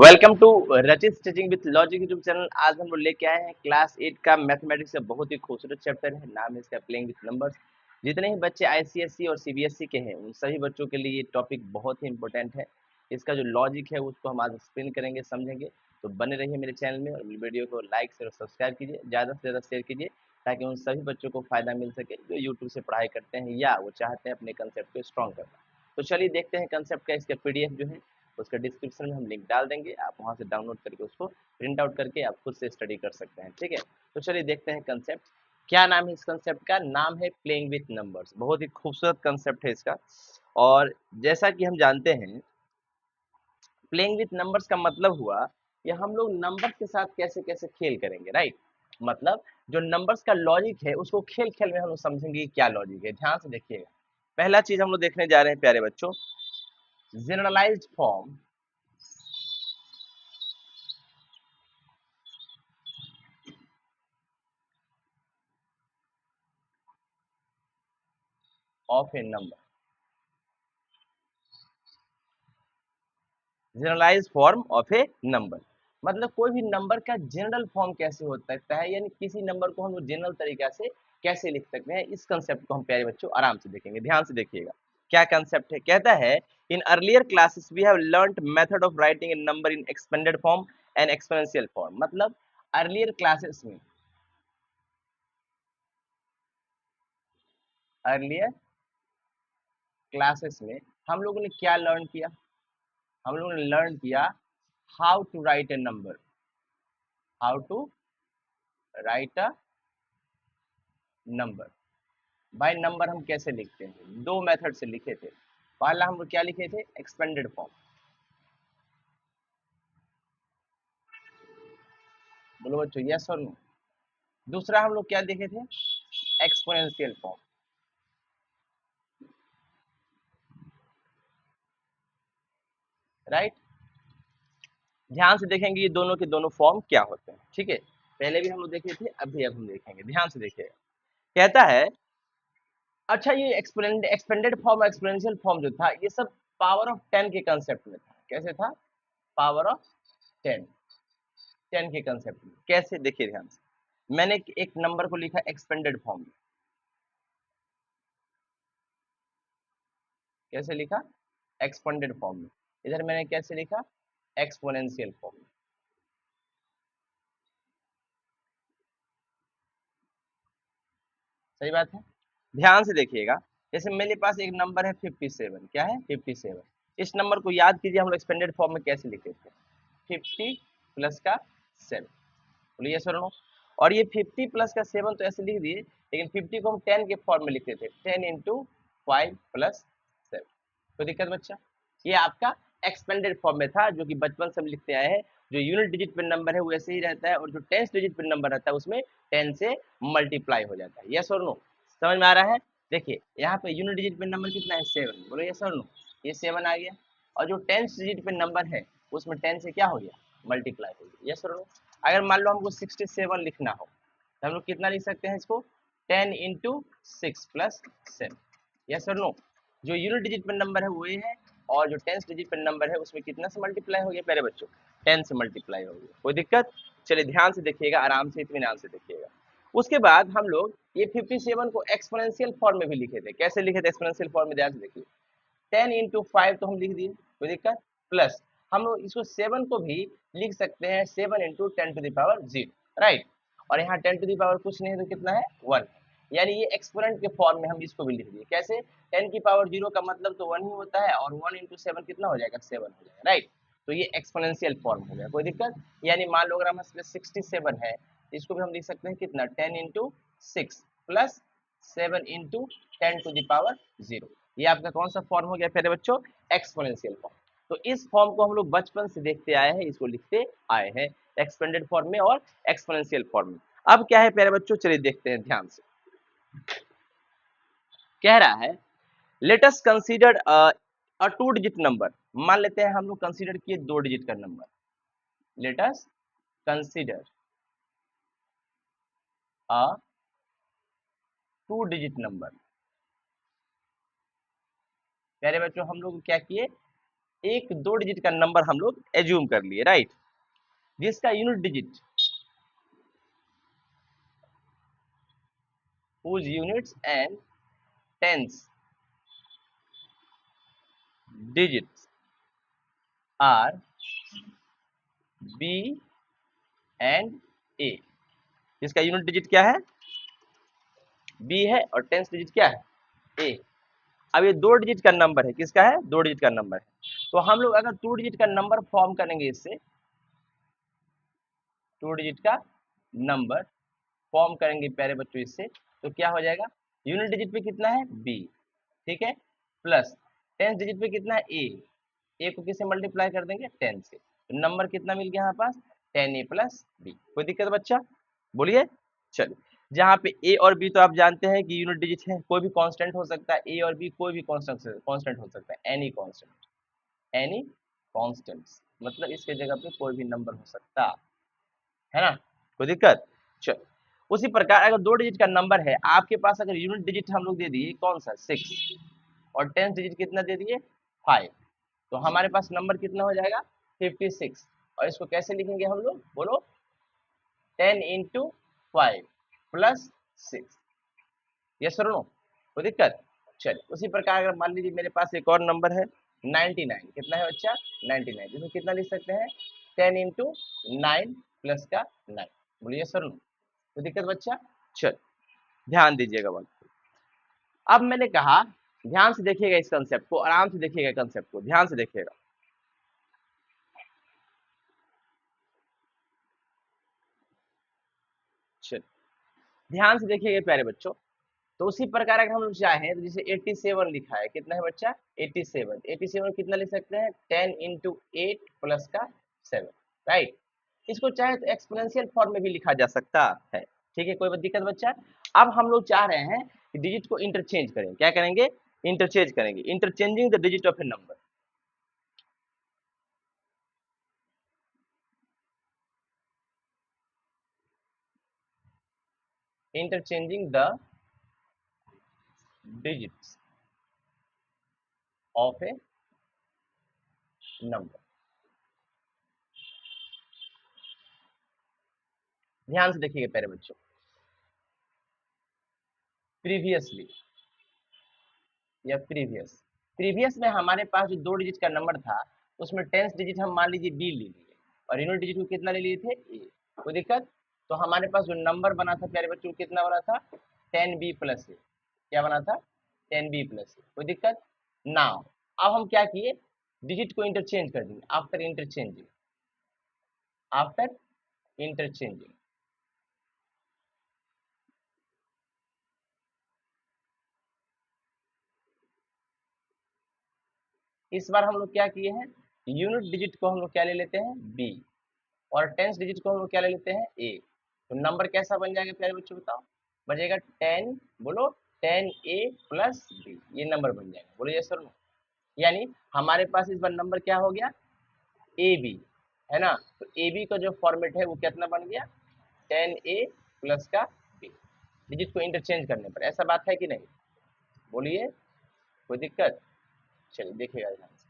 Welcome to रचित teaching with logic YouTube channel. आज हम लोग लेके आए हैं क्लास 8 का मैथमेटिक्स का बहुत ही खूबसूरत चैप्टर है। नाम है इसका प्लेइंग विद नंबर्स। जितने ही बच्चे आईसीएसई और सीबीएसई के हैं उन सभी बच्चों के लिए ये टॉपिक बहुत ही इंपॉर्टेंट है। इसका जो लॉजिक है उसको हम आज एक्सप्लेन करेंगे, समझेंगे। तो बने रहिए मेरे चैनल में और वीडियो को लाइक शेयर और सब्सक्राइब कीजिए, ज़्यादा से ज़्यादा शेयर कीजिए ताकि उन सभी बच्चों को फायदा मिल सके जो यूट्यूब से पढ़ाई करते हैं या वो चाहते हैं अपने कंसेप्ट को स्ट्रॉन्ग करना। तो चलिए देखते हैं कंसेप्ट का। इसका पीडीएफ जो है उसका डिस्क्रिप्शन में हम लिंक डाल देंगे, आप वहां से डाउनलोड करके उसको प्रिंट आउट करके आप खुद से स्टडी कर सकते हैं। ठीक है, तो चलिए देखते हैं कंसेप्ट। क्या नाम है इस कंसेप्ट का? नाम है प्लेइंग विथ नंबर्स। बहुत ही खूबसूरत कंसेप्ट है इसका। और जैसा कि हम जानते हैं, प्लेइंग विथ नंबर्स का मतलब हुआ कि हम लोग नंबर्स के साथ कैसे कैसे खेल करेंगे, राइट। मतलब जो नंबर्स का लॉजिक है उसको खेल खेल में हम लोग समझेंगे कि क्या लॉजिक है। ध्यान से देखिएगा। पहला चीज हम लोग देखने जा रहे हैं प्यारे बच्चों, generalized form of a number. Generalize form of a number मतलब कोई भी नंबर का जनरल फॉर्म कैसे हो सकता है, यानी किसी नंबर को हम लोग जनरल तरीका से कैसे लिख सकते हैं। इस कंसेप्ट को हम प्यारे बच्चों आराम से देखेंगे। ध्यान से देखिएगा क्या कंसेप्ट है। कहता है, in earlier classes we have learned method of writing a number in expanded form and exponential form. मतलब अर्लियर क्लासेस में हम लोगों ने क्या लर्न किया? हम लोगों ने लर्न किया how to write a number. How to write a number. भाई नंबर हम कैसे लिखते हैं? दो मेथड से लिखे थे। पहला हम लोग क्या लिखे थे? Expanded form. बोलो बच्चों यस और नो। दूसरा हम लोग क्या देखे थे? Exponential form, right. ध्यान से देखेंगे ये दोनों के दोनों फॉर्म क्या होते हैं। ठीक है, पहले भी हम लोग देखे थे, अब हम देखेंगे। ध्यान से देखिएगा। कहता है, अच्छा ये एक्सपेंडेड फॉर्म, एक्सपोनेंशियल फॉर्म जो था ये सब पावर ऑफ 10 के कंसेप्ट में था। कैसे था? Power of 10। 10 के कंसेप्ट में कैसे? देखिए ध्यान से। मैंने एक नंबर को लिखा एक्सपेंडेड फॉर्म में। कैसे लिखा? एक्सपेंडेड फॉर्म में। इधर मैंने कैसे लिखा? एक्सपोनेंशियल फॉर्म में। सही बात है। ध्यान से देखिएगा। जैसे मेरे पास एक नंबर है 57। क्या है? 57। इस नंबर को याद कीजिए हम लोग एक्सपेंडेड फॉर्म में कैसे लिखे थे? 50 प्लस का 7। बोलिए सर नो। और ये 50 प्लस का 7 तो ऐसे लिख दिए, लेकिन 50 को हम 10 के फॉर्म में लिखते थे। 10 इंटू 5 प्लस 7। कोई दिक्कत बच्चा? ये आपका एक्सपेंडेड फॉर्म में था, जो कि बचपन से हम लिखते आए हैं। जो यूनिट डिजिट पे नंबर है वो ऐसे ही रहता है, और जो टेंथ डिजिट पे नंबर रहता है उसमें 10 से मल्टीप्लाई हो जाता है। यस और नो? समझ में आ रहा है? देखिए यहाँ पे यूनिट डिजिट पे नंबर कितना है? 7। बोलो यस और नो। ये 7 आ गया। और जो टेंथ डिजिट पे नंबर है उसमें 10 से क्या हो गया? मल्टीप्लाई हो गया। यस और नो? अगर मान लो हमको 67 लिखना हो तो हम लोग कितना लिख सकते हैं इसको? 10 इंटू 6 प्लस 7। यस और नो? जो यूनिट डिजिट पे नंबर है वो ये है, और जो टेंथ डिजिट पे नंबर है उसमें कितना से मल्टीप्लाई हो गया प्यारे बच्चों? 10 से मल्टीप्लाई हो गया। कोई दिक्कत? चलिए ध्यान से देखिएगा, आराम से इत्मीनान से देखिएगा। उसके बाद हम लोग ये 57 को एक्सपोनेंशियल फॉर्म में भी लिखे थे। कैसे लिखे थे एक्सपोनेंशियल फॉर्म में? ध्यान से देखिए। 10 इंटू 5 तो हम लिख दिए, कोई दिक्कत? प्लस हम लोग इसको 7 को भी लिख सकते हैं 7 इंटू 10 टू दावर 0, राइट। और यहाँ 10 टू दावर कुछ नहीं है तो कितना है? 1। यानी ये एक्सपोनेंट के फॉर्म में हम इसको भी लिख दिए। कैसे? 10 की पावर 0 का मतलब तो 1 ही होता है, और 1 इंटू 7 कितना हो जाएगा? 7 हो जाएगा, राइट। तो ये एक्सपोनेंशियल फॉर्म हो गया। कोई दिक्कत? यानी मान लो अगर हमारे 67 है, इसको भी हम लिख सकते हैं कितना? 10 into 6 plus 7 into 10 to the power 0। ये आपका कौन सा फॉर्म हो गया प्यारे बच्चों? Exponential form. तो इस फॉर्म को हम लोग बचपन से देखते आए हैं, इसको लिखते आए हैं एक्सपेंडेड फॉर्म में और एक्सपोनेंशियल फॉर्म में। अब क्या है प्यारे बच्चों? चलिए देखते हैं ध्यान से। कह रहा है, let us consider a 2 digit number. मान लेते हैं हम लोग कंसीडर किए 2 डिजिट का number. Let us consider a 2 digit number. प्यारे बच्चों हम लोग क्या किए? एक 2 डिजिट का नंबर हम लोग एज्यूम कर लिए, राइट, जिसका unit digit whose units and tens digits are B and A, जिसका यूनिट डिजिट क्या है, B है, और टेंस डिजिट क्या है, A। अब ये 2 डिजिट का नंबर है, किसका है, 2 डिजिट का नंबर है। तो हम लोग अगर 2 डिजिट का नंबर फॉर्म करेंगे, इससे 2 डिजिट का नंबर फॉर्म करेंगे प्यारे बच्चों इससे, तो क्या हो जाएगा, यूनिट डिजिट पे कितना है, B, ठीक है, प्लस टेंस डिजिट पे कितना है, A को किससे मल्टीप्लाई कर देंगे, 10 से, तो नंबर कितना मिल गया हमारे पास, 10A प्लस B। कोई दिक्कत बच्चा, बोलिए। चलिए, जहाँ पे A और B तो आप जानते हैं कि यूनिट डिजिट है, कोई भी कांस्टेंट हो सकता है, A और B कोई भी कांस्टेंट हो सकता है, एनी कांस्टेंट्स, मतलब इसके जगह पे कोई भी नंबर हो सकता है ना, कोई दिक्कत। चलो, उसी प्रकार अगर 2 डिजिट का नंबर है आपके पास, अगर यूनिट डिजिट हम लोग दे दिए कौन सा, 6, और टेंस डिजिट कितना दे दिए, 5, तो हमारे पास नंबर कितना हो जाएगा, 56। और इसको कैसे लिखेंगे हम लोग, बोलो, 10 इंटू 5 प्लस 6, यस और नो, कोई दिक्कत। चलिए, उसी प्रकार अगर मान लीजिए मेरे पास एक और नंबर है 99, कितना है बच्चा, 99, इसमें कितना लिख सकते हैं, 10 इंटू 9 प्लस का 9, बोलिए यस और नो, कोई दिक्कत बच्चा। चल, ध्यान दीजिएगा बात, अब मैंने कहा ध्यान से देखिएगा इस कंसेप्ट को, आराम से देखिएगा कंसेप्ट को, ध्यान से देखिएगा। चल, ध्यान से देखिएगा प्यारे बच्चों। तो उसी प्रकार अगर हम लोग चाहें तो जैसे 87 लिखा है, कितना है बच्चा, 87 कितना लिख सकते हैं, 10 इंटू 8 प्लस का 7, राइट। इसको चाहे तो एक्सपोनेंशियल फॉर्म में भी लिखा जा सकता है, ठीक है, कोई दिक्कत बच्चा। अब हम लोग चाह रहे हैं कि डिजिट को इंटरचेंज करें, क्या करेंगे, इंटरचेंज करेंगे, interchanging the digit of a number, interchanging the digits of a number. ध्यान से देखिएगा प्यारे बच्चों, प्रीवियसली या प्रीवियस में हमारे पास जो 2 डिजिट का नंबर था, उसमें टेंस डिजिट हम मान लीजिए B ले लिए, और यूनिट डिजिट को कितना ले लिए थे, A, कोई दिक्कत। तो हमारे पास जो नंबर बना था प्यारे बच्चों, कितना बना था, 10B प्लस A, क्या बना था, 10B प्लस A, कोई दिक्कत। नाउ अब हम क्या किए, डिजिट को इंटरचेंज कर दिए, आफ्टर इंटरचेंजिंग इस बार हम लोग क्या किए हैं, यूनिट डिजिट को हम लोग क्या ले लेते हैं, B, और टेंस डिजिट को हम लोग क्या ले लेते हैं, A। तो नंबर कैसा बन जाएगा प्यारे बच्चों, बताओ, बचेगा 10, बोलो, 10A प्लस B, ये नंबर बन जाएगा, बोलो यस और नो। यानी हमारे पास इस बार नंबर क्या हो गया, AB, है ना। तो AB का जो फॉर्मेट है वो कितना बन गया, 10A प्लस का B, डिजिट को इंटरचेंज करने पर, ऐसा बात है कि नहीं, बोलिए, कोई दिक्कत। चलिए देखिएगा ध्यान से,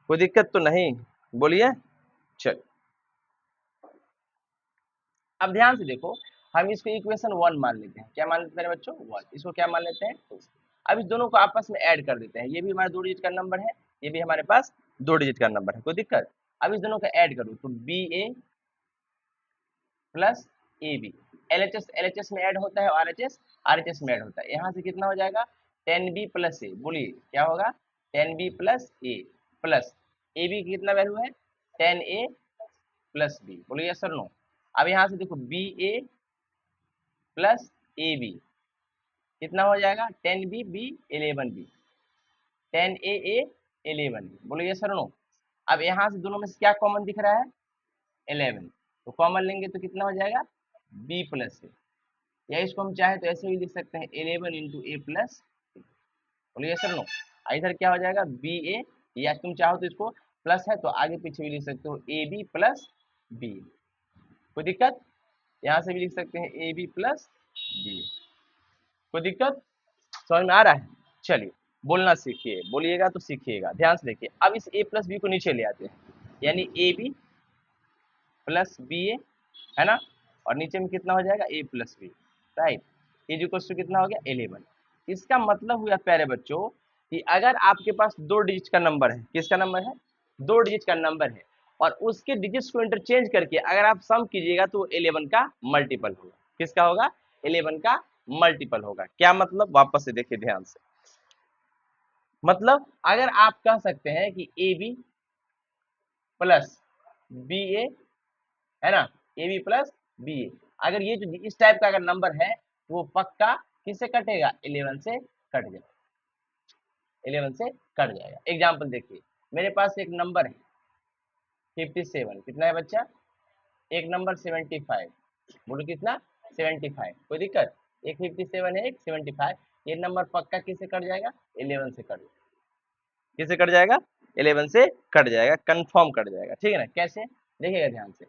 कोई दिक्कत तो नहीं, बोलिए। चल, अब ध्यान से देखो, हम इसको इक्वेशन 1 मान लेते हैं, क्या मान लेते हैं मेरे बच्चों, 1, इसको क्या मान लेते हैं, 2। अब इस दोनों को आपस में ऐड कर देते हैं, ये भी हमारा 2 डिजिट का नंबर है, ये भी हमारे पास 2 डिजिट का नंबर है, कोई दिक्कत। अब इस दोनों को ऐड करो तो BA प्लस AB, LHS में ऐड होता है, और RHS में ऐड होता है, यहाँ से कितना हो जाएगा, 10B प्लस A, बोलिए क्या होगा, 10B plus A plus AB की कितना वैल्यू है, 10A प्लस B, बोलिए यस और नो। अब यहाँ से देखो BA प्लस AB कितना हो जाएगा, 10B B 11B, 10AA 11B, बोलिए यस और नो। अब यहाँ से दोनों में से क्या कॉमन दिख रहा है, 11, तो कॉमन लेंगे तो कितना हो जाएगा, B प्लस A, या इसको हम चाहे तो ऐसे भी लिख सकते हैं 11 इंटू A प्लस, बोलिए यस और नो। इधर क्या हो जाएगा, BA, या तुम चाहो तो इसको प्लस है तो आगे पीछे भी लिख सकते हो, AB प्लस B, कोई दिक्कत। यहाँ से भी लिख सकते हैं AB प्लस B, कोई दिक्कत, समझ में आ रहा है। चलिए, बोलना सीखिए, बोलिएगा तो सीखिएगा। ध्यान से देखिए, अब इस ए प्लस बी को नीचे ले आते हैं, यानी A B plus B A, है ना, और नीचे में कितना हो जाएगा A plus B, right. Is equal to कितना हो गया 11। इसका मतलब हुआ प्यारे बच्चों कि अगर आपके पास दो डिजिट का नंबर है, किसका नंबर है, दो डिजिट का नंबर है, और उसके डिजिट्स को इंटरचेंज करके अगर आप सम कीजिएगा तो 11 का मल्टीपल होगा। किसका होगा, 11 का मल्टीपल होगा। क्या मतलब, वापस से देखिए ध्यान से, मतलब अगर आप कह सकते हैं कि ए बी प्लस बी ए, है ना, ए बी प्लस बी ए, अगर ये जो इस टाइप का अगर नंबर है वो पक्का किससे कटेगा, 11 से कट जाएगा, 11 से कट जाएगा। एग्जाम्पल देखिए, मेरे पास एक नंबर है 57, कितना है बच्चा, एक नंबर 75, बोलो कितना 75, कोई दिक्कत, एक 57 है एक 75, ये नंबर पक्का किससे कट जाएगा, 11 से कट जाएगा। किससे कट जाएगा, 11 से कट जाएगा, कंफर्म कट जाएगा, ठीक है ना। कैसे, देखिएगा ध्यान से,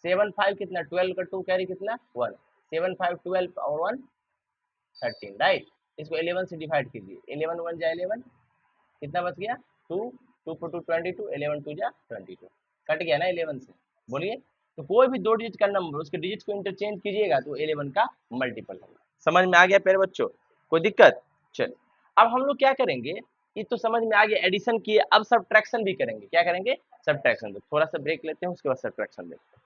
7 5 कितना, 12 का 2 कैरी कितना 1, 7 5 12 और 1 13, राइट। इसको 11 से डिवाइड कीजिए, 11 1 जा 11, कितना बच गया 2, 2 पर 2 22, 11 2 जा 22, कट गया ना 11 से। बोलिए, तो कोई भी दो डिजिट का नंबर उसके डिजिट को इंटरचेंज कीजिएगा तो 11 का मल्टीपल होगा। समझ में आ गया प्यारे बच्चों, कोई दिक्कत। चल, अब हम लोग क्या करेंगे, ये तो समझ में आ गया, एडिशन किए, अब सब्ट्रैक्शन भी करेंगे। क्या करेंगे, सब्ट्रैक्शन। तो थोड़ा सा ब्रेक लेते हैं, उसके बाद सब्ट्रैक्शन देखते हैं।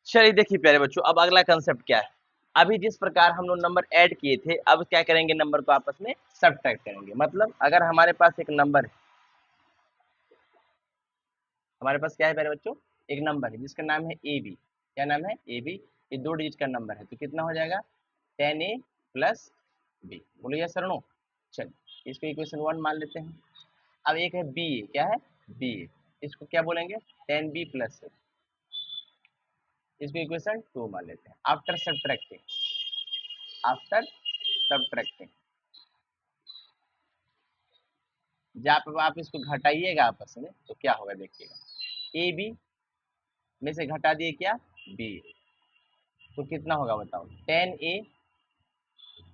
चलिए देखिए प्यारे बच्चों, अब अगला कंसेप्ट क्या है, अभी जिस प्रकार हम लोग नंबर ऐड किए थे, अब क्या करेंगे, नंबर को आपस में सब्ट्रैक्ट करेंगे। मतलब अगर हमारे पास एक नंबर है, हमारे पास क्या है प्यारे बच्चों, एक नंबर है जिसका नाम है ए बी, क्या नाम है ए बी, ये दो डिजिट का नंबर है, तो कितना हो जाएगा 10a प्लस बी, बोलो यस सर नो। चलिए इसको इक्वेशन 1 मान लेते हैं। अब एक है बी ए, क्या है बी ए, इसको क्या बोलेंगे 10b प्लस, इसको इक्वेशन 2 मान लेते हैं। आफ्टर सब्ट्रैक्टिंग, आफ्टर सब्ट्रैक्टिंग, जब आप इसको घटाइएगा आपस में तो क्या होगा देखिएगा, ए बी में से घटा दिए क्या बी, तो कितना होगा बताओ, 10a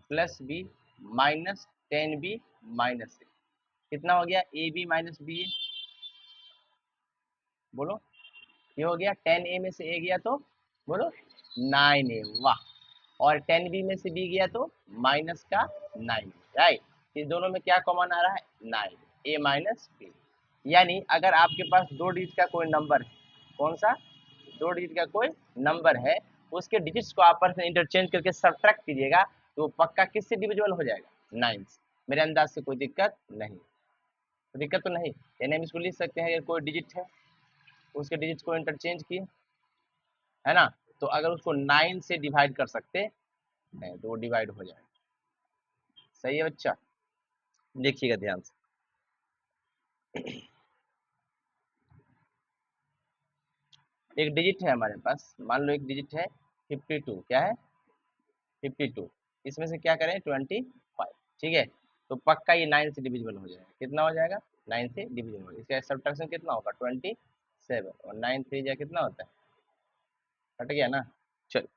plus B minus 10b minus A, कितना हो गया A B minus B A, बोलो ये हो गया 10a में से ए गया तो बोलो 9a, वाह, और 10b में से b गया तो माइनस का 9, राइट। इस दोनों में क्या कॉमन आ रहा है 9, a माइनस बी। यानी अगर आपके पास दो डिजिट का कोई नंबर है, कौन सा, दो डिजिट का कोई नंबर है, उसके डिजिट्स को आपस में इंटरचेंज करके सब्ट्रैक्ट कीजिएगा तो पक्का किससे डिविजिबल हो जाएगा 9 से। मेरे अंदाज से कोई दिक्कत नहीं, कोई दिक्कत तो नहीं, यानी हम इसको लिख सकते हैं, अगर कोई डिजिट है उसके डिजिट्स को इंटरचेंज किए, है ना, तो अगर उसको 9 से डिवाइड कर सकते हैं तो वो डिवाइड हो जाएगा। सही है बच्चा, देखिएगा ध्यान से, एक डिजिट है हमारे पास, मान लो एक डिजिट है 52, क्या है 52, इसमें से क्या करें 25, ठीक है, तो पक्का ये 9 से डिविजिबल हो जाएगा। कितना हो जाएगा 9 से डिविजिबल हो जाएगा। इसका सब्ट्रैक्शन कितना होगा 27, और 9 3 जा कितना होता है, कट गया ना। चलो,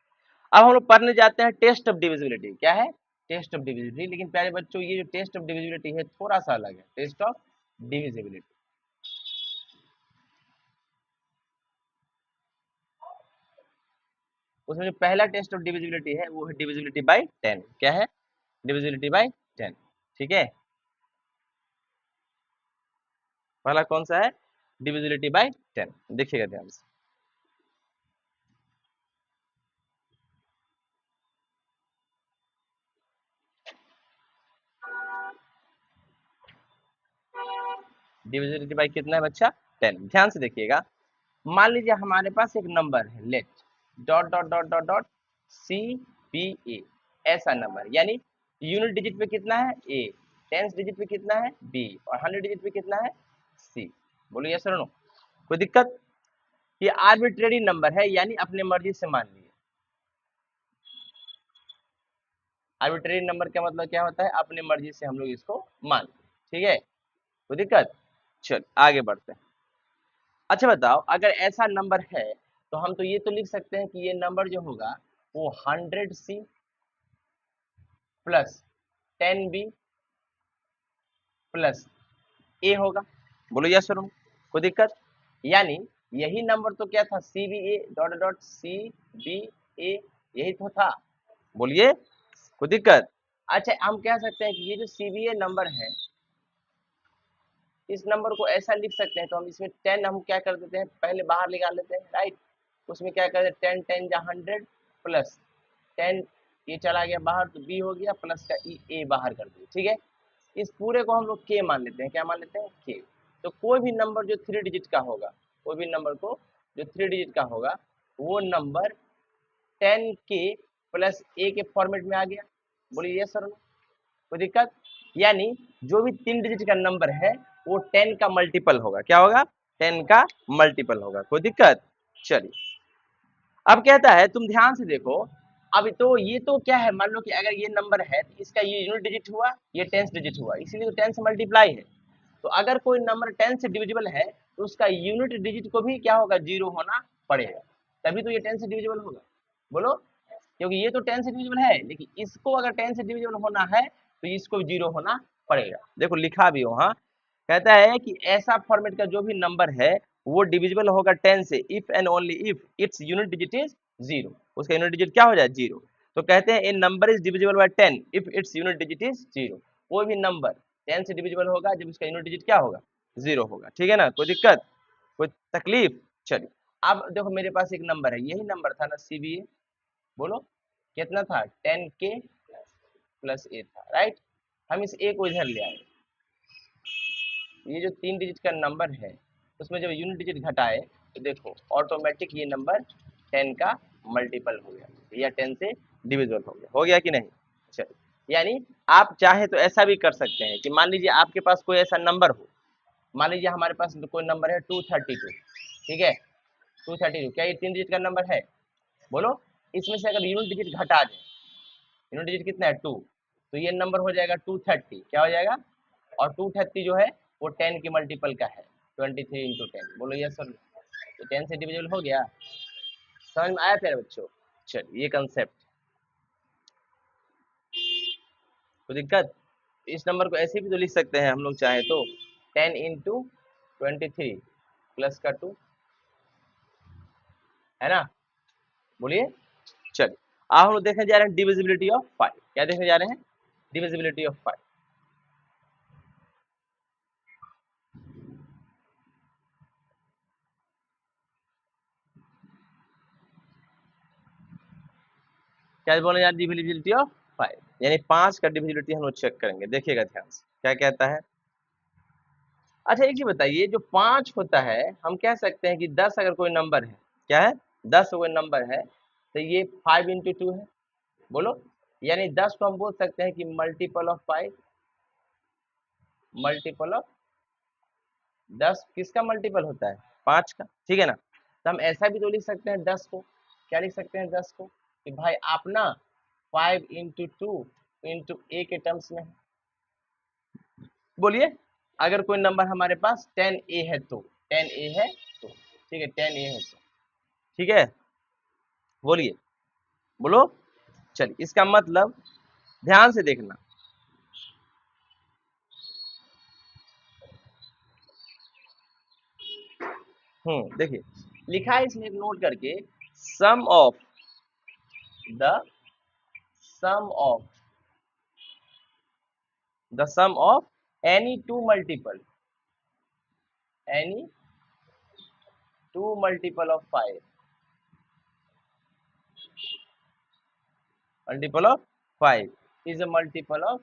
अब हम लोग पढ़ने जाते हैं टेस्ट ऑफ डिविजिबिलिटी। क्या है, टेस्ट ऑफ डिविजिबिलिटी। लेकिन प्यारे बच्चों ये जो टेस्ट ऑफ डिविजिबिलिटी है थोड़ा सा अलग है, टेस्ट ऑफ डिविजिबिलिटी। उसमें जो पहला टेस्ट ऑफ डिविजिबिलिटी है वो है डिविजिबिलिटी बाय 10। क्या है, डिविजिबिलिटी बाय 10, ठीक है। पहला कौन सा है, डिविजिबिलिटी बाय 10, देखिएगा ध्यान से। डिविजिबिलिटी बाय कितना है बच्चा 10, ध्यान से देखिएगा। मान लीजिए हमारे पास एक नंबर है, let dot dot dot dot dot C B A, ऐसा नंबर, यानी यूनिट डिजिट पे कितना है ए, टेंस डिजिट पे कितना है बी, और 100 डिजिट पे कितना है सी। बोलो यस और नो, कोई दिक्कत। ये आर्बिट्रेरी नंबर है, यानी अपने मर्जी से मान लीजिए। आर्बिट्रेरी नंबर का मतलब क्या होता है, अपने मर्जी से हम लोग इसको मान लें, ठीक है, कोई दिक्कत। चल आगे बढ़ते हैं। अच्छा बताओ, अगर ऐसा नंबर है तो हम तो ये तो लिख सकते हैं कि ये नंबर जो होगा वो 100C प्लस 10B प्लस ए होगा। बोलो यस और नो, कोई दिक्कत? यानी यही नंबर तो क्या था, C B A dot dot C B A, यही तो था। बोलिए, कोई दिक्कत? अच्छा, हम कह सकते हैं कि ये जो सी बी ए नंबर है, इस नंबर को ऐसा लिख सकते हैं, तो हम इसमें 10 हम क्या कर देते हैं, पहले बाहर निकाल लेते हैं, राइट। उसमें क्या कर देते हैं, 10 10 जा 100 प्लस 10, ये चला गया बाहर तो बी हो गया, प्लस का ई ए बाहर कर दिया, ठीक है। इस पूरे को हम लोग के मान लेते हैं, क्या मान लेते हैं, के। तो कोई भी नंबर जो 3 डिजिट का होगा, कोई भी नंबर को जो 3 डिजिट का होगा, वो नंबर 10 के प्लस ए के फॉर्मेट में आ गया। बोलिए यस सर, कोई दिक्कत? यानी जो भी 3 डिजिट का नंबर है वो 10 का मल्टीपल होगा, क्या होगा, 10 का मल्टीपल होगा, कोई दिक्कत? चलिए, अब कहता है तुम ध्यान से देखो, अब तो ये तो क्या है, मान लो कि अगर ये नंबर है तो इसका ये यूनिट डिजिट हुआ, ये 10 डिजिट हुआ, इसीलिए तो 10 से मल्टीप्लाई है। तो अगर कोई नंबर 10 से डिविजिबल है तो उसका यूनिट डिजिट को भी क्या होगा, 0 होना पड़ेगा, तभी तो ये 10 से डिविजिबल होगा। बोलो, क्योंकि ये तो 10 से डिविजिबल है, लेकिन इसको अगर 10 से डिविजिबल होना है तो इसको 0 होना पड़ेगा। देखो लिखा भी वहां, कहता है कि ऐसा फॉर्मेट का जो भी नंबर है वो डिविजिबल होगा 10 से if and only if its unit digit is 0, उसका यूनिट डिजिट क्या हो जाए, 0। तो कहते हैं a number is divisible by 10 if its unit digit is 0। कोई भी नंबर 10 से डिविजिबल होगा जब इसका यूनिट डिजिट क्या होगा, 0 होगा, ठीक है ना, कोई दिक्कत, कोई तकलीफ? चलिए, अब देखो मेरे पास एक नंबर है, यही नंबर था ना सीबीए, बोलो कितना था, 10K प्लस ए था, राइट। हम इस ए को इधर ले आए, ये जो 3 डिजिट का नंबर है उसमें जब यूनिट डिजिट घटाए तो देखो ऑटोमेटिक ये नंबर 10 का मल्टीपल हो गया, या 10 से डिविजिबल हो गया कि नहीं? चलिए, यानी आप चाहे तो ऐसा भी कर सकते हैं कि मान लीजिए आपके पास कोई ऐसा नंबर हो, मान लीजिए हमारे पास कोई नंबर है 232, ठीक है, 232, क्या ये 3 डिजिट का नंबर है? बोलो, इसमें से अगर यूनिट डिजिट घटा जाए, यूनिट डिजिट कितना है, 2, तो ये नंबर हो जाएगा 230, क्या हो जाएगा, और 230 जो है वो 10 की मल्टीपल का है, 23 इंटू 10। बोलो यस सर, तो 10 से डिविजिबल हो गया, समझ में आया प्यारे बच्चों? चलिए, ये कंसेप्ट, कोई दिक्कत? इस नंबर को ऐसे भी तो लिख सकते हैं हम लोग चाहे तो, 10 इंटू 23 प्लस का 2, है ना। बोलिए, चलिए, आप हम लोग देखने जा रहे हैं डिविजिबिलिटी ऑफ 5, क्या देखने जा रहे हैं, डिविजिबिलिटी ऑफ 5। क्या बोले यार, डिविजिबिलिटी ऑफ 5, यानी 5 का डिविजिबिलिटी हम लोग चेक करेंगे, देखिएगा ध्यान से क्या कहता है। अच्छा एक चीज बताइए, जो 5 होता है हम कह सकते हैं कि 10 अगर कोई नंबर है, क्या है, 10 कोई नंबर है तो ये 5 इंटू 2 है। बोलो, यानी 10 को हम बोल सकते हैं कि मल्टीपल ऑफ 5, मल्टीपल ऑफ 10 किसका मल्टीपल होता है, 5 का, ठीक है ना। तो हम ऐसा भी तो लिख सकते हैं 10 को, क्या लिख सकते हैं 10 को, कि भाई आप ना 5 इंटू 2 इंटू ए के टर्म्स में है। बोलिए, अगर कोई नंबर हमारे पास 10A है तो, 10A है तो, ठीक है, 10A है तो, ठीक है, बोलिए, बोलो। चलिए, इसका मतलब ध्यान से देखना, देखिए लिखा है इसमें नोट करके, sum of the sum of the sum of any two multiple, any two multiple of 5, multiple of 5 is a multiple of,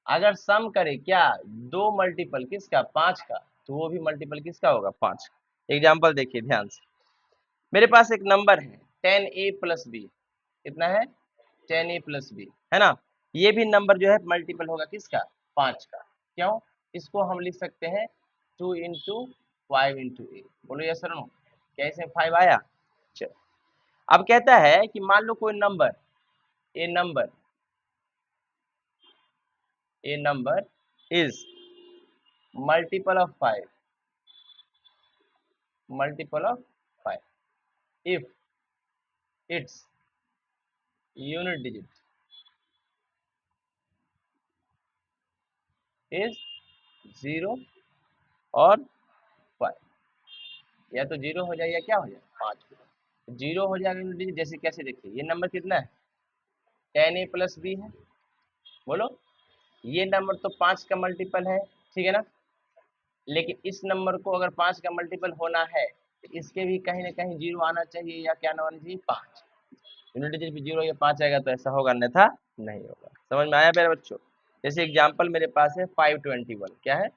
अगर सम करे क्या, दो मल्टीपल किसका, 5 का, तो वो भी मल्टीपल किसका होगा, 5 का। एग्जाम्पल देखिए ध्यान से, मेरे पास एक नंबर है 10A प्लस बी, कितना है, 10A प्लस बी, है ना। ये भी नंबर जो है मल्टीपल होगा किसका, 5 का। क्यों, इसको हम लिख सकते हैं 2 इंटू 5 इंटू ए। बोलो यस सर नो, कैसे 5 आया। चलो, अब कहता है कि मान लो कोई number, A number, A number is multiple of 5, multiple of 5 if its unit digit is 0 और 5, या तो 0 हो जाए या क्या हो जाए 5 हो जाए। 0 हो जाएगा यूनिट डिजिट, जैसे कैसे देखिए, ये नंबर कितना है 10a प्लस बी है, बोलो ये नंबर तो 5 का मल्टीपल है, ठीक है ना, लेकिन इस नंबर को अगर 5 का मल्टीपल होना है तो इसके भी कहीं ना कहीं 0 आना चाहिए, या क्या ना आना चाहिए 5, यूनिट डिजिट भी 0 या 5 आएगा तो ऐसा होगा, अन्यथा नहीं होगा। समझ में आया मेरे बच्चों? जैसे एग्जाम्पल मेरे पास है 521, क्या है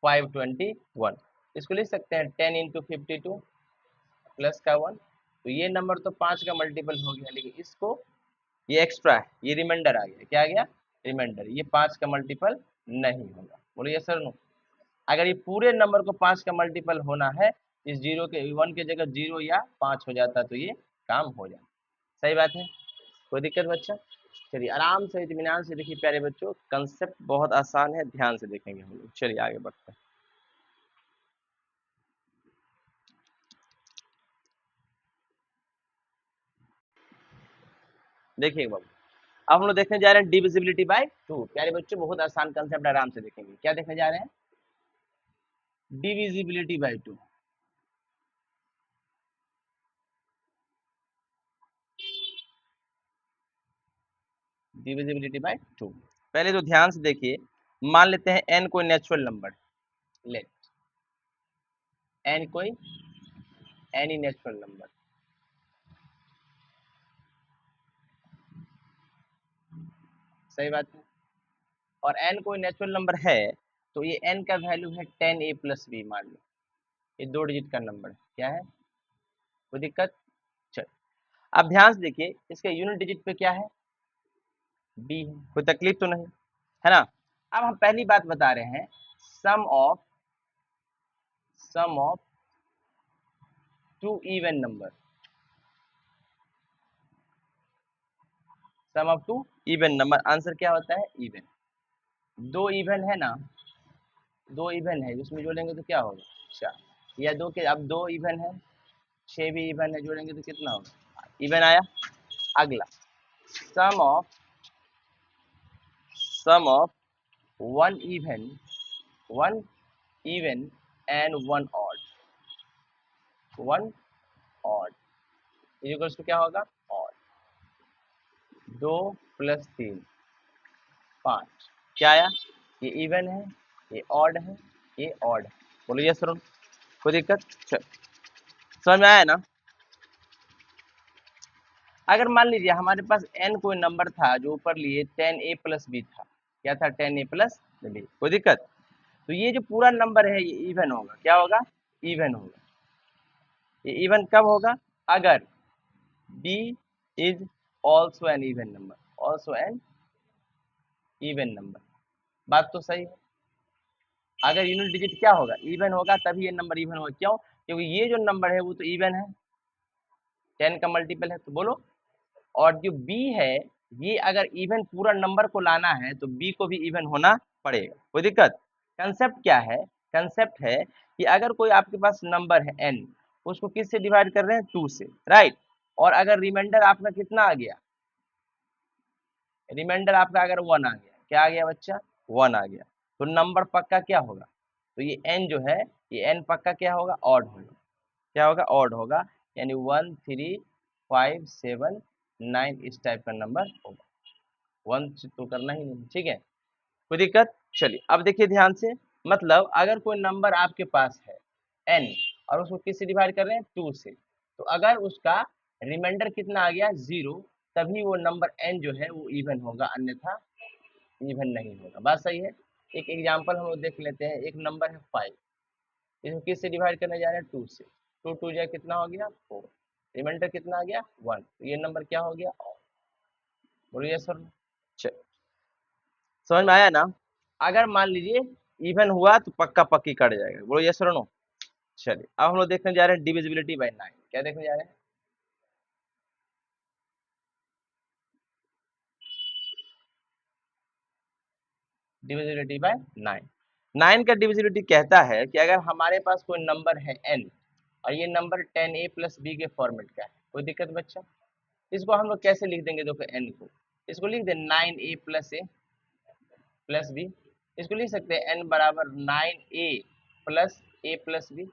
521, इसको लिख सकते हैं 10 इंटू 52 प्लस का 1, तो ये नंबर तो 5 का मल्टीपल हो गया, लेकिन इसको ये एक्स्ट्रा है, ये रिमाइंडर आ गया, क्या आ गया रिमाइंडर, ये 5 का मल्टीपल नहीं होगा। बोलिए सर नो, अगर ये पूरे नंबर को 5 का मल्टीपल होना है, इस 0 के 1 के जगह 0 या 5 हो जाता तो ये काम हो जाता। सही बात है, कोई दिक्कत बच्चा? चलिए आराम से इत्मीनान से देखिए प्यारे बच्चों, कंसेप्ट बहुत आसान है, ध्यान से देखेंगे हम लोग। चलिए आगे बढ़ते हैं। देखिए बाबू, अब हम लोग देखने जा रहे हैं डिविजिबिलिटी बाय 2। प्यारे बच्चों बहुत आसान कंसेप्ट, आराम से देखेंगे। क्या देखने जा रहे हैं? Divisibility bye 2। डिविजिबिलिटी बाय 2, पहले तो ध्यान से देखिए, मान लेते हैं n कोई नेचुरल नंबर, लेट n कोई एनी नेचुरल नंबर, सही बात है, और n कोई नेचुरल नंबर है, तो ये n का वैल्यू है 10a प्लस बी, मान लो ये 2 डिजिट का नंबर है, क्या है, कोई दिक्कत? चल अब ध्यान से देखिए, इसके यूनिट डिजिट पे क्या है b है, कोई तकलीफ तो नहीं है ना। अब हम पहली बात बता रहे हैं, sum of two even number, sum of two even number, answer क्या होता है इवन। दो इवन है ना, दो इवन है, उसमें जोड़ेंगे तो क्या होगा 4, या दो के, अब दो इवन है, 6 भी इवन है, जोड़ेंगे तो कितना होगा, इवन आया। अगला sum of one even, one even and one odd, one odd equals to क्या होगा ऑड, 2 प्लस 3 5, क्या आया, ये इवन है, ये ऑड है, ये ऑड है। बोलो यस सर, कोई दिक्कत? चल समझ में आया ना। अगर मान लीजिए हमारे पास n कोई नंबर था जो ऊपर लिए 10a प्लस बी था, क्या था 10a प्लस बी, कोई दिक्कत? तो ये जो पूरा नंबर है ये इवन होगा, क्या होगा इवन होगा। ये इवन कब होगा, अगर b is also an even number, also an even number, बात तो सही है। अगर यूनिट डिजिट क्या होगा इवन होगा, तभी ये नंबर इवन होगा, क्यों? क्योंकि ये जो नंबर है वो तो इवन है, 10 का मल्टीपल है, तो बोलो। और जो b है, ये अगर इवन पूरा नंबर को लाना है तो b को भी इवन होना पड़ेगा, कोई दिक्कत? कंसेप्ट क्या है, कंसेप्ट है कि अगर कोई आपके पास नंबर है n, उसको किस से डिवाइड कर रहे हैं 2 से, राइट, और अगर रिमाइंडर आपका कितना आ गया, रिमाइंडर आपका अगर 1 आ गया, क्या आ गया बच्चा 1 आ गया, तो नंबर पक्का क्या होगा, तो ये n जो है, ये n पक्का क्या होगा ऑड होगा, क्या होगा ऑड होगा, यानी 1 3 5 7 9 इस टाइप का नंबर होगा, 1 तो करना ही नहीं, ठीक है, कोई दिक्कत? चलिए अब देखिए ध्यान से, मतलब अगर कोई नंबर आपके पास है n, और उसको किस से डिवाइड कर रहे हैं 2 से, तो अगर उसका रिमाइंडर कितना आ गया 0, तभी वो नंबर n जो है वो इवन होगा, अन्यथा इवन नहीं होगा। बात सही है। एक एग्जांपल हम लोग देख लेते हैं, एक नंबर है 5, इसको किस से डिवाइड करने जा रहे हैं 2 से, 2 2 जा कितना हो गया 4, रिमाइंडर कितना आ गया 1, तो ये नंबर क्या हो गया ऑड। बोलिए सर, समझ में आया ना। अगर मान लीजिए इवन हुआ तो पक्का पक्की कट जाएगा, बोलो यस और नो। चलिए अब हम लोग देखने जा रहे हैं डिविजिबिलिटी बाय 9, क्या देखने जा रहे हैं, डिविजिबिलिटी बाय 9। 9 का डिविजिबिलिटी कहता है कि अगर हमारे पास कोई नंबर है n और ये नंबर 10a प्लस बी के फॉर्मेट का है, कोई दिक्कत बच्चा? इसको हम लोग कैसे लिख देंगे? देखो n को इसको लिख दें 9a प्लस बी। इसको लिख सकते हैं n बराबर 9a प्लस बी।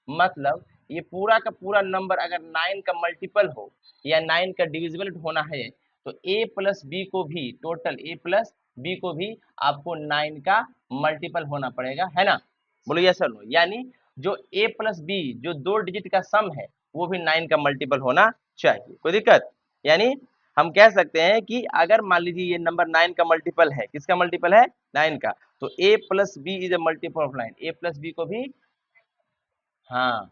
मतलब ये पूरा का पूरा नंबर अगर 9 का मल्टीपल हो या 9 का डिविजिबल होना है तो a प्लस बी को भी, टोटल a प्लस बी को भी आपको 9 का मल्टीपल होना पड़ेगा, है ना? बोलो यस और नो। यानी जो a प्लस बी जो 2 डिजिट का सम है वो भी 9 का मल्टीपल होना चाहिए। कोई दिक्कत? यानी हम कह सकते हैं कि अगर मान लीजिए ये नंबर 9 का मल्टीपल है, किसका मल्टीपल है? 9 का, तो a plus b is a multiple of 9। a plus b को भी हाँ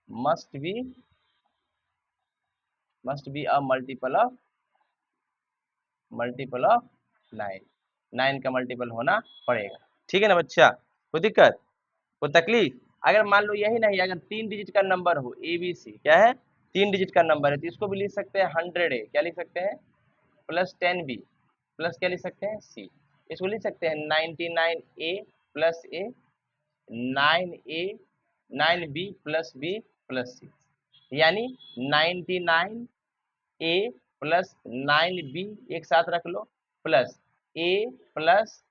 must be a multiple of 9। 9 का मल्टीपल होना पड़ेगा, ठीक है ना बच्चा? कोई दिक्कत, कोई तकलीफ? अगर मान लो यही नहीं, अगर 3 डिजिट का नंबर हो ए बी सी, क्या है? 3 डिजिट का नंबर है तो इसको भी लिख सकते हैं 100a, क्या लिख सकते हैं? प्लस 10b प्लस क्या लिख सकते हैं? c। इसको लिख सकते हैं 99a plus a, 9a 9b plus b plus c। यानी 99a प्लस 9b एक साथ रख लो, plus a plus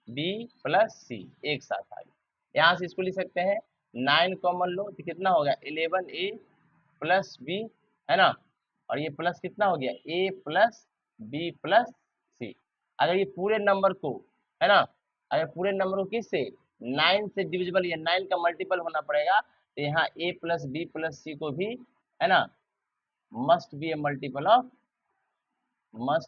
b plus c एक साथ आ गया। यहाँ से इसको लिख सकते हैं 9 कॉमन लो तो कितना होगा? 11a प्लस b, है ना? और ये प्लस कितना हो गया? a plus b plus c। अगर ये पूरे नंबर को, है ना, अगर पूरे नंबर को किससे 9 से डिविजिबल या 9 का मल्टीपल होना पड़ेगा तो यहाँ a plus b plus c को भी, है ना, must be A multiple of 9,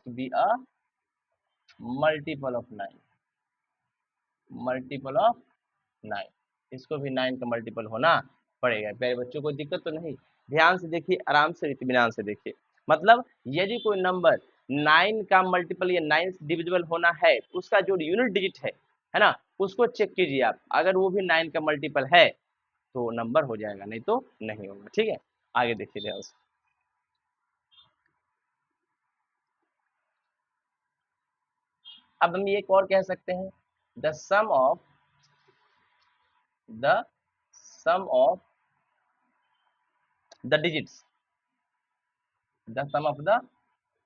multiple of 9। इसको भी 9 का मल्टीपल होना पड़ेगा। प्यारे बच्चों को दिक्कत तो नहीं? ध्यान से देखिए, आराम से इत्मीनान से देखिए। मतलब यदि कोई नंबर 9 का मल्टीपल या 9 से डिविजिबल होना है तो उसका जो यूनिट डिजिट है ना, उसको चेक कीजिए आप। अगर वो भी 9 का मल्टीपल है तो नंबर हो जाएगा, नहीं तो नहीं होगा, ठीक है? आगे देखिए ध्यान से। अब हम ये एक और कह सकते हैं, the sum of the sum of the digits, the sum of the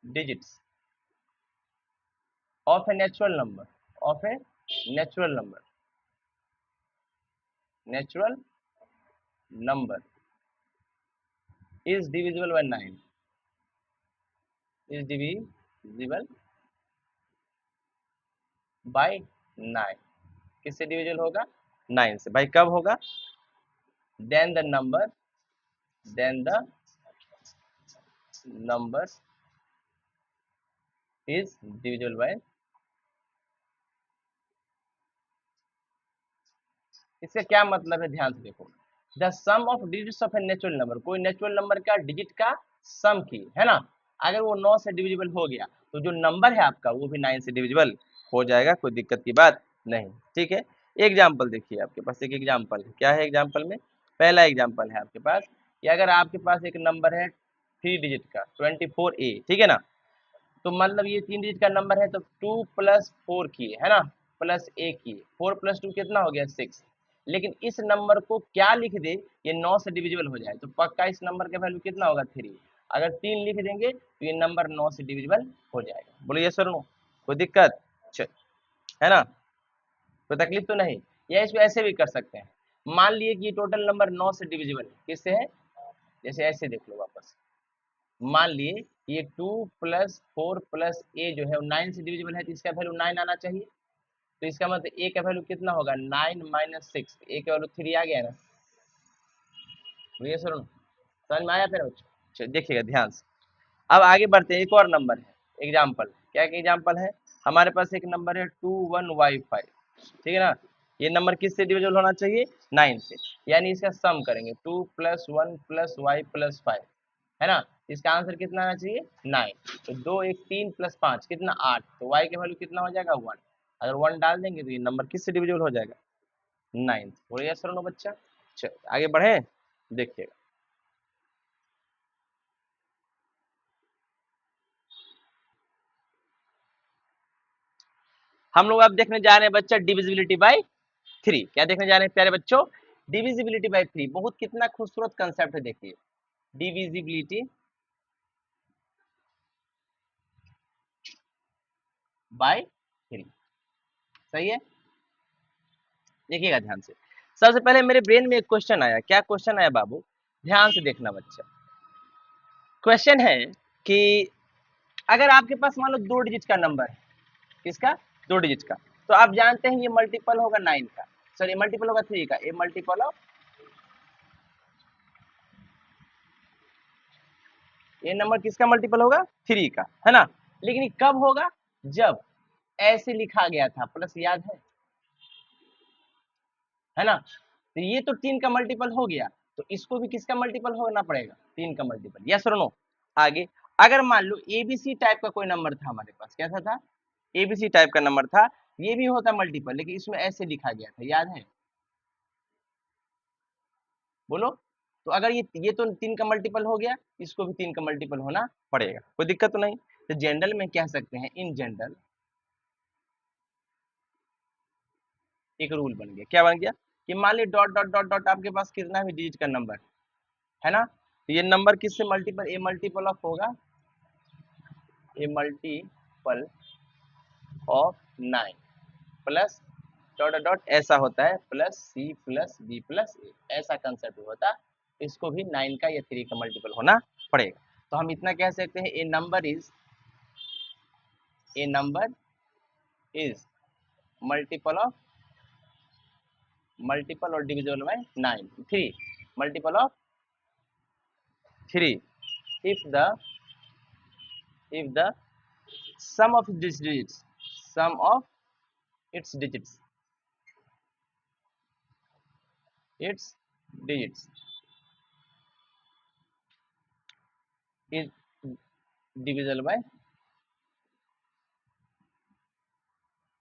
digits of a natural number, of a natural number, natural number is divisible by 9, is divisible by 9। किससे डिविजिबल होगा? 9 से। भाई कब होगा? then the number then the number is divisible by, इसका क्या मतलब है? ध्यान से देखो, the sum of digits of a natural number, कोई नेचुरल नंबर का डिजिट का सम की, है ना, अगर वो 9 से डिविजिबल हो गया तो जो नंबर है आपका वो भी 9 से डिविजिबल हो जाएगा, कोई दिक्कत की बात नहीं, ठीक है? एग्जाम्पल देखिए, आपके पास एक एग्जाम्पल है। क्या है एग्जाम्पल में? पहला एग्जाम्पल है आपके पास कि अगर आपके पास एक नंबर है 3 डिजिट का 24a, ठीक है ना, तो मतलब ये 3 डिजिट का नंबर है तो 2 प्लस 4 किए, है ना, प्लस a किए, 4 प्लस 2 कितना हो गया? 6। लेकिन इस नंबर को क्या लिख दे, ये 9 से डिविजिबल हो जाए तो पक्का इस नंबर का वैल्यू कितना होगा? 3। अगर 3 लिख देंगे तो ये नंबर 9 से डिविजिबल हो जाएगा। बोलो यस और नो, कोई दिक्कत? है ना, कोई तकलीफ तो नहीं? या इसको ऐसे भी कर सकते हैं, मान लिए कि ये टोटल नंबर 9 से डिविजिबल है, किससे है? जैसे ऐसे देख लो वापस, मान लिए ये 2 प्लस 4 प्लस a जो है 9 से डिविजिबल है तो इसका वैल्यू 9 आना चाहिए। तो इसका मतलब a का वैल्यू कितना होगा? 9 माइनस 6, a का वैल्यू 3 आ गया ना? ये सुनो, समझ में आया फिर बच्चों? चलिए देखिएगा ध्यान से। अब आगे बढ़ते हैं, एक और नंबर है एग्जाम्पल। क्या एग्जाम्पल है? हमारे पास एक नंबर है 21y5, ठीक है ना, ये नंबर किससे डिविजिबल होना चाहिए? 9 से। यानी इसका सम करेंगे 2 प्लस 1 प्लस वाई प्लस 5, है ना, इसका आंसर कितना आना चाहिए? 9। तो 2 1 3 प्लस 5 कितना? 8। तो y का वैल्यू कितना हो जाएगा? 1। अगर 1 डाल देंगे तो ये नंबर किससे डिविजिबल हो जाएगा? 9। बोलिए सर नो बच्चा। चलो आगे बढ़े, देखिएगा। हम लोग अब देखने जा रहे हैं बच्चा डिविजिबिलिटी बाय 3। क्या देखने जा रहे हैं प्यारे बच्चों? Divisibility bye 3। बहुत कितना खूबसूरत कंसेप्ट है, देखिए डिविजिबिलिटी बाय 3। सही है, देखिएगा ध्यान से। सबसे पहले मेरे ब्रेन में एक क्वेश्चन आया। क्या क्वेश्चन आया बाबू? ध्यान से देखना बच्चा। क्वेश्चन है कि अगर आपके पास मान लो 2 डिजिट का नंबर है, किसका? 2 डिजिट का। तो आप जानते हैं ये मल्टीपल होगा 9 का, सॉरी मल्टीपल होगा 3 का। ये मल्टीपल ऑफ, ये नंबर किसका मल्टीपल होगा? 3 का, है ना। लेकिन ये कब होगा? जब ऐसे लिखा गया था प्लस, याद है ना। तो ये तो 3 का मल्टीपल हो गया, तो इसको भी किसका मल्टीपल होना पड़ेगा? 3 का मल्टीपल। यस और नो? आगे अगर मान लो एबीसी टाइप का कोई नंबर था हमारे पास, कैसा था? एबीसी टाइप का नंबर था, ये भी होता मल्टीपल, लेकिन इसमें ऐसे लिखा गया था, याद है? बोलो। तो अगर ये तो 3 का मल्टीपल हो गया, इसको भी 3 का मल्टीपल होना पड़ेगा, कोई दिक्कत तो नहीं। तो जनरल में कह सकते हैं, इन जनरल एक रूल बन गया। क्या बन गया? कि मान ली डॉट डॉट डॉट डॉट आपके पास कितना भी डिजिट का नंबर है ना, तो ये नंबर किससे मल्टीपल? ए मल्टीपल ऑफ होगा, a multiple of 9 plus dot dot ऐसा होता है plus C plus B plus A, ऐसा कंसेप्ट होता। इसको भी 9 का या 3 का मल्टीपल होना पड़ेगा। तो हम इतना कह सकते हैं, ए नंबर इज मल्टीपल और divisible by 9। 3 multiple of 3 if the sum of its digits sum of its digits its digits is divisible by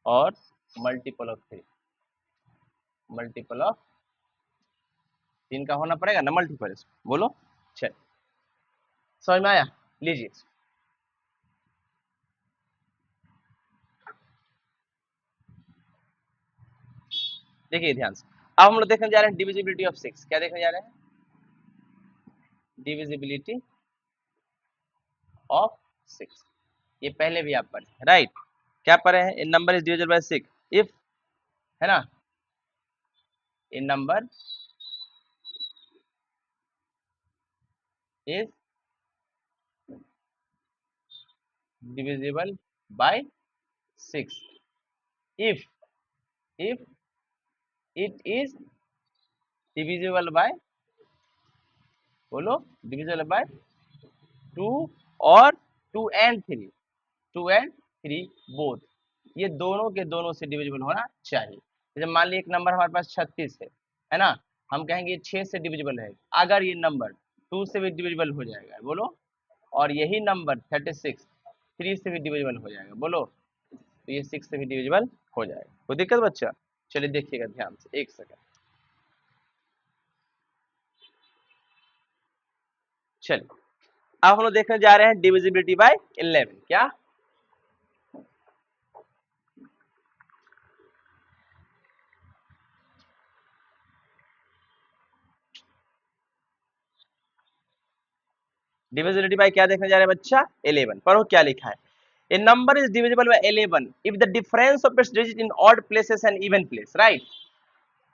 और मल्टीपल ऑफ 3, मल्टीपल ऑफ 3 का होना पड़ेगा ना मल्टीपल, इसको बोलो। चल समझ में आया? लीजिए, देखिए ध्यान से। अब हम लोग देखने जा रहे हैं डिविजिबिलिटी ऑफ 6। क्या देखने जा रहे हैं? Divisibility of 6। ये पहले भी आप पढ़े, राइट? क्या पढ़े हैं? इन number is divisible by 6 if, है ना, इन number is divisible by 6 if it is divisible by, बोलो, divisible by 2 और 2 and 3, 2 and 3 बोथ, ये दोनों के दोनों से डिविजिबल होना चाहिए। जैसे मान लीजिए एक नंबर हमारे पास 36 है ना, हम कहेंगे ये 6 से डिविजिबल है। अगर ये नंबर 2 से भी डिविजिबल हो जाएगा, बोलो, और यही नंबर 36 3 से भी डिविजिबल हो जाएगा, बोलो, तो ये 6 से भी डिविजिबल हो जाएगा। कोई दिक्कत बच्चा? चलिए देखिएगा ध्यान से, एक सेकंड। चलिए अब हम लोग देखने जा रहे हैं डिविजिबिलिटी बाय 11। क्या? डिविजिबिलिटी बाय क्या देखने जा रहे हैं बच्चा? 11। पढ़ो क्या लिखा है। A number is divisible by 11 if the difference of its digit in odd places and even place, right,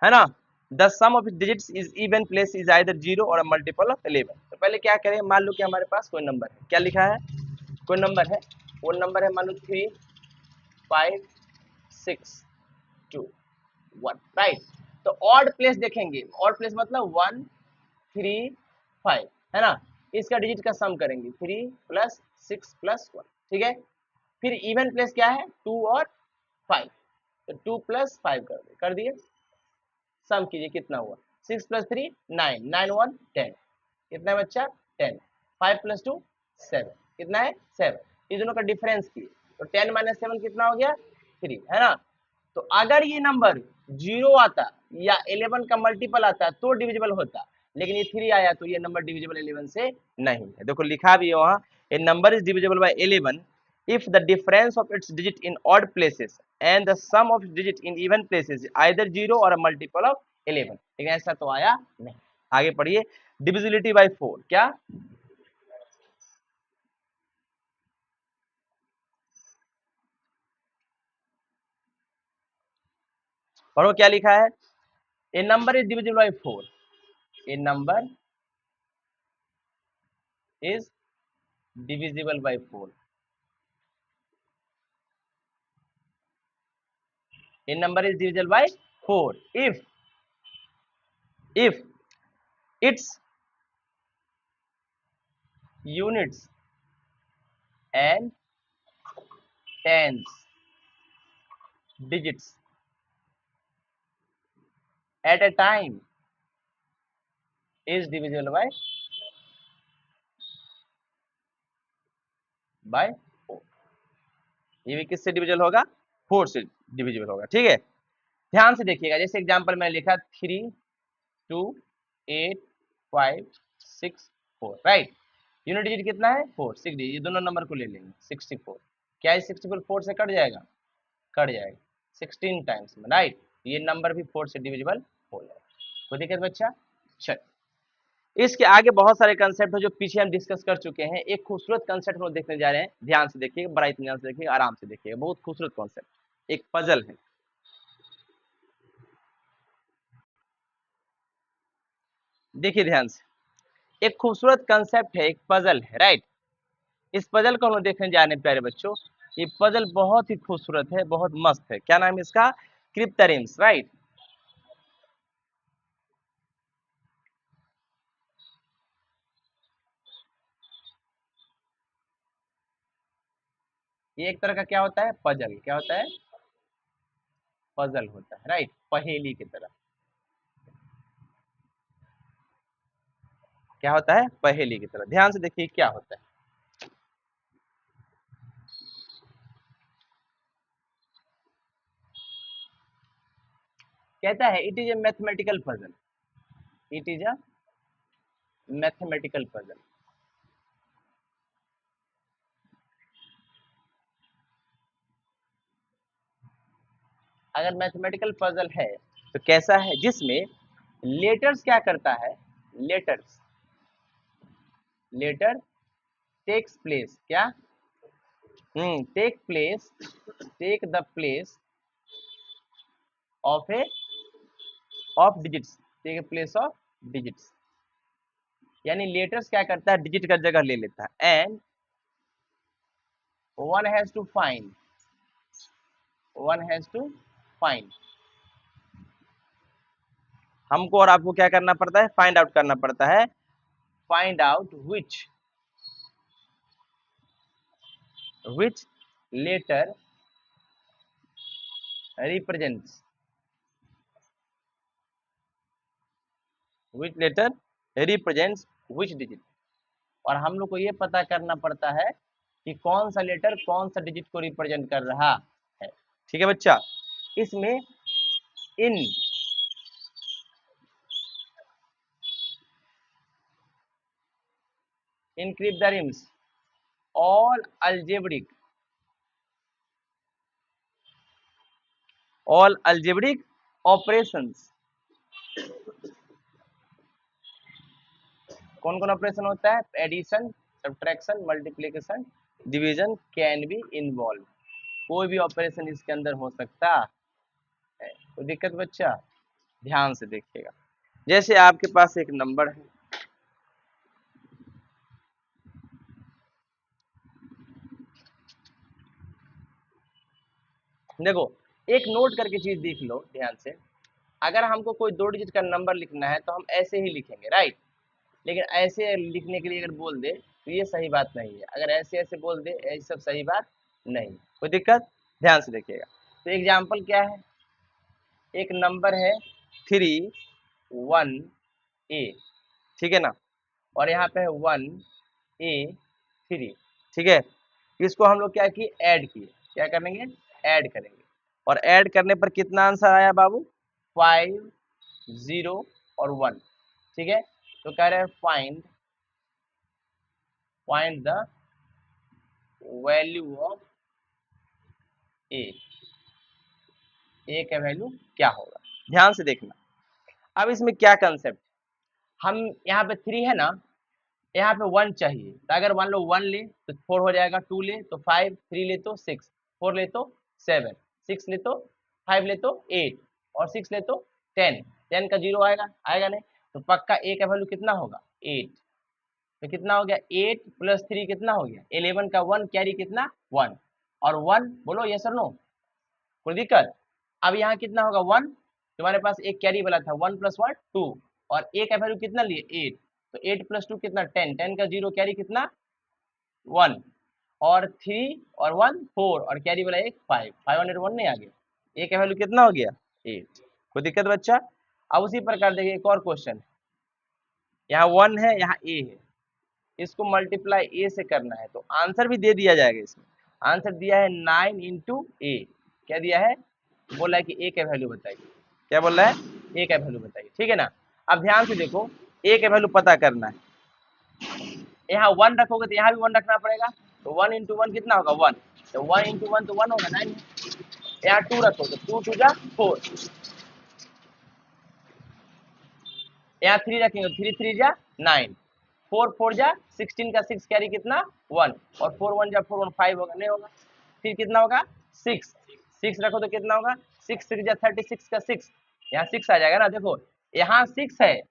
है ना। The sum of its digits is even place is either 0 और अ मल्टीपल ऑफ 11। तो पहले क्या करें, मान लो कि हमारे पास कोई नंबर है। क्या लिखा है? कोई नंबर है, वो नंबर है मान लो 3 5 6 2 1, राइट। तो ऑड प्लेस देखेंगे, ऑड प्लेस मतलब 1 3 5, है ना। इसका डिजिट का सम करेंगे 3 प्लस 6 प्लस 1, ठीक है। फिर इवन प्लेस क्या है? 2 और 5, तो 2 प्लस 5 कर दिए। सम कीजिए कितना हुआ? 6 प्लस 3 9, 9 1 10, कितना है बच्चा? 10। 5 प्लस 2 7, कितना है? 7। ये दोनों का डिफरेंस किए तो 10 माइनस 7 कितना हो गया? 3, है ना। तो अगर ये नंबर 0 आता या 11 का मल्टीपल आता तो डिविजिबल होता, लेकिन ये 3 आया तो ये नंबर डिविजिबल 11 से नहीं है। देखो लिखा भी है वहां, a number is divisible by 11 if the difference of its digit in odd places and the sum of its digit in even places is either 0 or a multiple of 11। लेकिन ऐसा तो आया नहीं। आगे पढ़िए, डिविजिबिलिटी बाय 4 क्या, पढ़ो क्या लिखा है, a number is divisible by 4, a number is divisible by 4, a number is divisible by 4 if its units and tens digits at a time is divisible by 4। ये भी किससे डिविजिबल होगा, 4 से डिविजिबल होगा। ठीक है, ध्यान से देखिएगा, जैसे एग्जांपल मैंने लिखा 3 2 8 5 6 4, राइट। यूनिट डिजिट कितना है 4, 6 डिजिट, ये दोनों नंबर को ले लेंगे 64, क्या है 64 4 से कट जाएगा, कट जाएगा 16 टाइम्स में, राइट। ये नंबर भी 4 से डिविजिबल हो जाएगा। कोई दिक्कत बच्चा, चल इसके आगे बहुत सारे कंसेप्ट है जो पीछे हम डिस्कस कर चुके हैं। एक खूबसूरत कंसेप्ट हम लोग देखने जा रहे हैं, ध्यान से देखिएगा, बड़ा इत्मीनान से देखिएगा, आराम से देखिएगा, बहुत खूबसूरत कॉन्सेप्ट, एक पजल है। देखिए ध्यान से, एक खूबसूरत कंसेप्ट है, एक पजल है, राइट। इस पजल को हम लोग देखने जा रहे हैं प्यारे बच्चों। ये पजल बहुत ही खूबसूरत है, बहुत मस्त है। क्या नाम है इसका, क्रिप्टरिम्स, राइट। ये एक तरह का क्या होता है, पजल, क्या होता है, पजल होता है, राइट, पहेली की तरह। क्या होता है, पहेली की तरह। ध्यान से देखिए क्या होता है, कहता है it is a mathematical puzzle, it is a mathematical puzzle. अगर मैथमेटिकल पजल है तो कैसा है, जिसमें लेटर्स क्या करता है, लेटर्स, लेटर टेक्स प्लेस, क्या, take place, take the place of a, of digits, take place of digits, यानी लेटर्स क्या करता है, डिजिट का जगह ले लेता है। And one has to find, one has to find, हमको और आपको क्या करना पड़ता है, फाइंड आउट करना पड़ता है, find out which letter represents, which letter represents which digit। और हम लोग को ये पता करना पड़ता है कि कौन सा लेटर कौन सा डिजिट को रिप्रेजेंट कर रहा है। ठीक है बच्चा, इसमें इन क्रिप्टरिम्स all algebraic, all algebraic operations, कौन कौन ऑपरेशन होता है, addition, subtraction, multiplication, division can be involve, कोई भी ऑपरेशन इसके अंदर हो सकता है। कोई दिक्कत बच्चा, ध्यान से देखिएगा, जैसे आपके पास एक नंबर है, देखो एक नोट करके चीज देख लो ध्यान से, अगर हमको कोई 2 डिजिट का नंबर लिखना है तो हम ऐसे ही लिखेंगे, राइट। लेकिन ऐसे लिखने के लिए अगर बोल दे तो ये सही बात नहीं है, अगर ऐसे ऐसे बोल दे ये सब सही बात नहीं। कोई दिक्कत, ध्यान से देखिएगा। तो एग्जाम्पल क्या है, एक नंबर है 3 1 A, ठीक है ना, और यहाँ पे है 1 A 3, ठीक है। इसको हम लोग क्या किए, ऐड किए, क्या करेंगे, ऐड करेंगे, और ऐड करने पर कितना आंसर आया बाबू, 5 0 और 1, ठीक है। तो कह रहे हैं फाइंड द वैल्यू ऑफ ए का वैल्यू क्या होगा, ध्यान से देखना। अब इसमें क्या कंसेप्ट, हम यहाँ पे 3 है ना, यहाँ पे 1 चाहिए, तो अगर मान लो 1 ले तो 4 हो जाएगा, 2 ले तो 5, 3 ले तो 6, 4 ले तो 7, 6 ले तो 5 ले तो 8 और 6 ले तो 10, 10 का 0 आएगा, आएगा नहीं, तो पक्का ए का वैल्यू कितना होगा 8। तो कितना हो गया 8 प्लस 3 कितना हो गया 11 का 1 कैरी कितना 1 और 1 बोलो यस और नो, कोई दिक्कत। अब यहाँ कितना होगा 1, तुम्हारे पास एक कैरी वाला था 1 प्लस 1 2 और ए का वैल्यू कितना लिए 8, तो 8 प्लस 2 कितना 10, 10 का 0 कैरी कितना 1 और 3 और 1 4 और कैरी वाला एक 5, 501 नहीं आ गया, ए का वैल्यू कितना हो गया 8। कोई दिक्कत बच्चा। अब उसी प्रकार देखिए एक और क्वेश्चन, यहाँ 1 है यहाँ ए है, इसको मल्टीप्लाई ए से करना है, तो आंसर भी दे दिया जाएगा। इसमें आंसर दिया है 9 इंटू ए, क्या दिया है, बोला है कि ए का वैल्यू बताइए, क्या बोल रहा है ए का वैल्यू बताइए, ठीक है ना। अब ध्यान से देखो ए का वैल्यू पता करना है, यहाँ 1 रखोगे तो यहाँ भी 1 रखना पड़ेगा, तो 1 इंटू 1 कितना होगा 1, तो 1 इंटू 1 तो 1 होगा 9, यहाँ 2 रखो तो 2 2 जा 4, यहाँ 3 रखेंगे 3 3 जा 9, 4 4 जा 16 का 6 कैरी कितना 1 और 4 1 जा 4 1 5 होगा, नहीं होगा, फिर कितना होगा 6, 6 रखो तो कितना होगा 6 6 जा 36 का 6, यहाँ 6 आ जाएगा ना, देखो यहाँ 6 है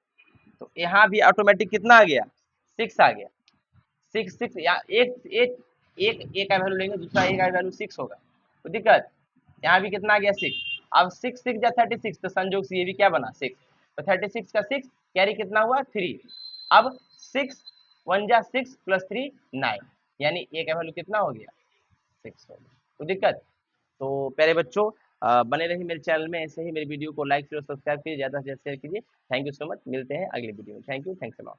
तो यहाँ भी ऑटोमेटिक कितना आ गया 6 आ गया, 6 6 या एक ए का वैल्यू लेंगे, दूसरा ए का वैल्यू 6 होगा, तो दिक्कत, यहाँ भी कितना आ गया 6, अब 6 6 जा 36, तो संजोग से ये भी क्या बना 6, तो 36 का 6 कैरी कितना हुआ 3, अब 6 1 जा 6 प्लस 3 9, यानी ए का वैल्यू कितना हो गया 6 हो गया, तो दिक्कत। तो प्यारे बच्चों बने रहिए मेरे चैनल में, ऐसे ही मेरे वीडियो को लाइक शेयर सब्सक्राइब कीजिए, ज़्यादा से ज़्यादा शेयर कीजिए। थैंक यू सो मच, मिलते हैं अगले वीडियो में, thank you, thanks a lot.